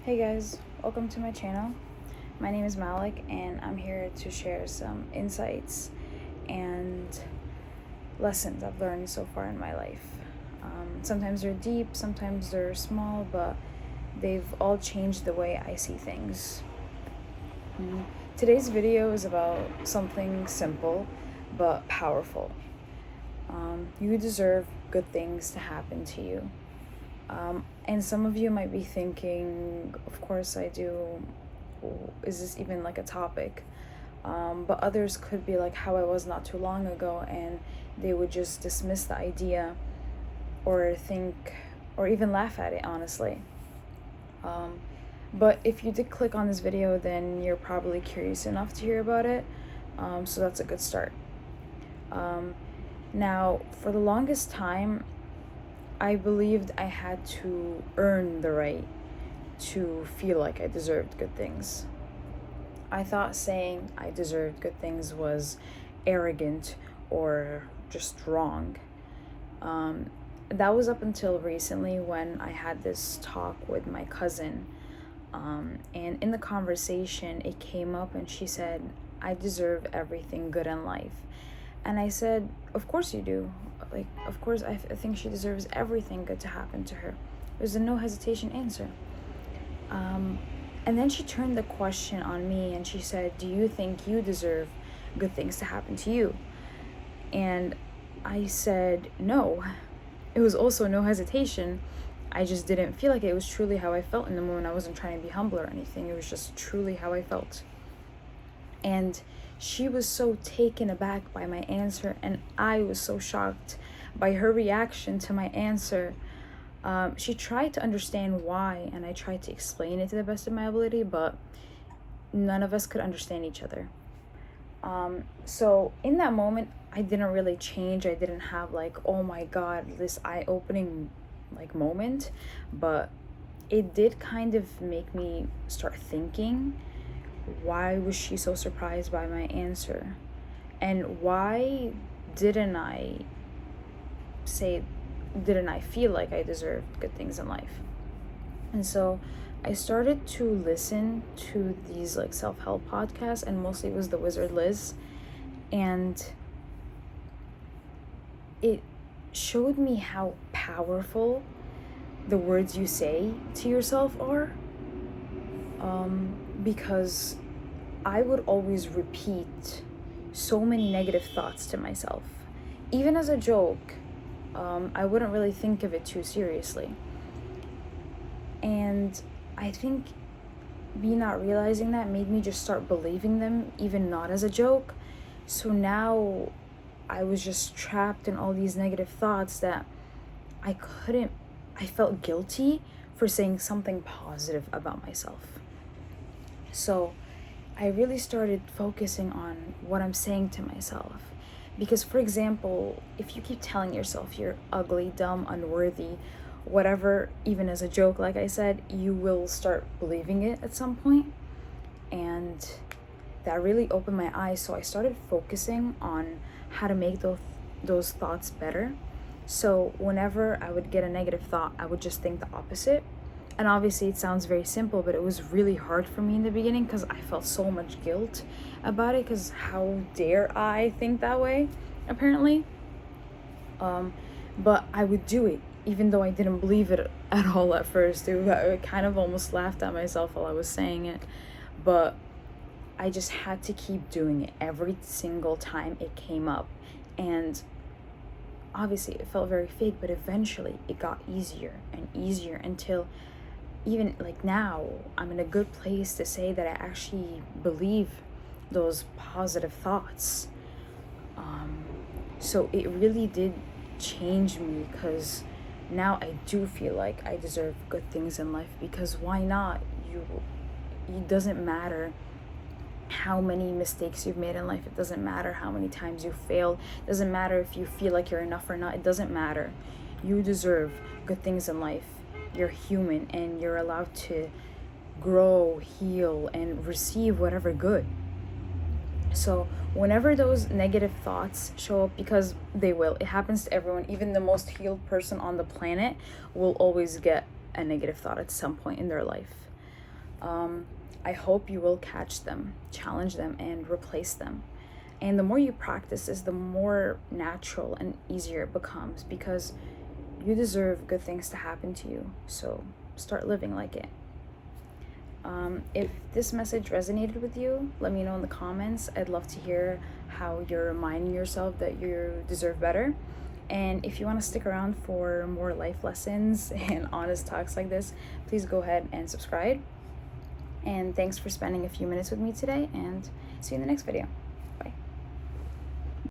Hey guys, welcome to my channel. My name is Malik and I'm here to share some insights and lessons I've learned so far in my life. Sometimes they're deep, sometimes they're small, but they've all changed the way I see things. Today's video is about something simple but powerful. You deserve good things to happen to you. And some of you might be thinking, of course I do, is this even like a topic? But others could be like how I was not too long ago, and they would just dismiss the idea or think, or even laugh at it, honestly. But if you did click on this video, then you're probably curious enough to hear about it, so that's a good start. Now, for the longest time, I believed I had to earn the right to feel like I deserved good things. I thought saying I deserved good things was arrogant or just wrong. That was up until recently when I had this talk with my cousin. And in the conversation, it came up and she said, I deserve everything good in life. And I said, of course you do. Like, of course, I think she deserves everything good to happen to her. It was a no hesitation answer. And then she turned the question on me and she said, do you think you deserve good things to happen to you? And I said, no. It was also no hesitation. I just didn't feel like it. It was truly how I felt in the moment. I wasn't trying to be humble or anything. It was just truly how I felt. And she was so taken aback by my answer, and I was so shocked by her reaction to my answer. She tried to understand why, and I tried to explain it to the best of my ability, but none of us could understand each other. So in that moment, I didn't really change. I didn't have like, oh my God, this eye-opening like moment, but it did kind of make me start thinking, why was she so surprised by my answer? And why didn't I feel like I deserved good things in life? And so I started to listen to these like self-help podcasts, and mostly it was the Wizard Liz. And it showed me how powerful the words you say to yourself are. Because I would always repeat so many negative thoughts to myself. Even as a joke, I wouldn't really think of it too seriously. And I think me not realizing that made me just start believing them, even not as a joke. So now I was just trapped in all these negative thoughts that I felt guilty for saying something positive about myself. So I really started focusing on what I'm saying to myself. Because, for example, if you keep telling yourself you're ugly, dumb, unworthy, whatever, even as a joke, like I said, you will start believing it at some point. And that really opened my eyes. So I started focusing on how to make those thoughts better. So whenever I would get a negative thought, I would just think the opposite. And obviously it sounds very simple, but it was really hard for me in the beginning because I felt so much guilt about it, because how dare I think that way, apparently. But I would do it even though I didn't believe it at all at first. I kind of almost laughed at myself while I was saying it, but I just had to keep doing it every single time it came up. And obviously it felt very fake, but eventually it got easier and easier until even like now I'm in a good place to say that I actually believe those positive thoughts. So it really did change me, because now I do feel like I deserve good things in life. Because why not? It doesn't matter how many mistakes you've made in life. It doesn't matter how many times you failed. It doesn't matter if you feel like you're enough or not. It doesn't matter. You deserve good things in life. You're human and you're allowed to grow, heal, and receive whatever good. So whenever those negative thoughts show up, because they will, it happens to everyone, even the most healed person on the planet will always get a negative thought at some point in their life. I hope you will catch them, challenge them, and replace them. And the more you practice this, the more natural and easier it becomes, because you deserve good things to happen to you. So start living like it. If this message resonated with you, let me know in the comments. I'd love to hear how you're reminding yourself that you deserve better. And if you want to stick around for more life lessons and honest talks like this, please go ahead and subscribe. And thanks for spending a few minutes with me today, and see you in the next video.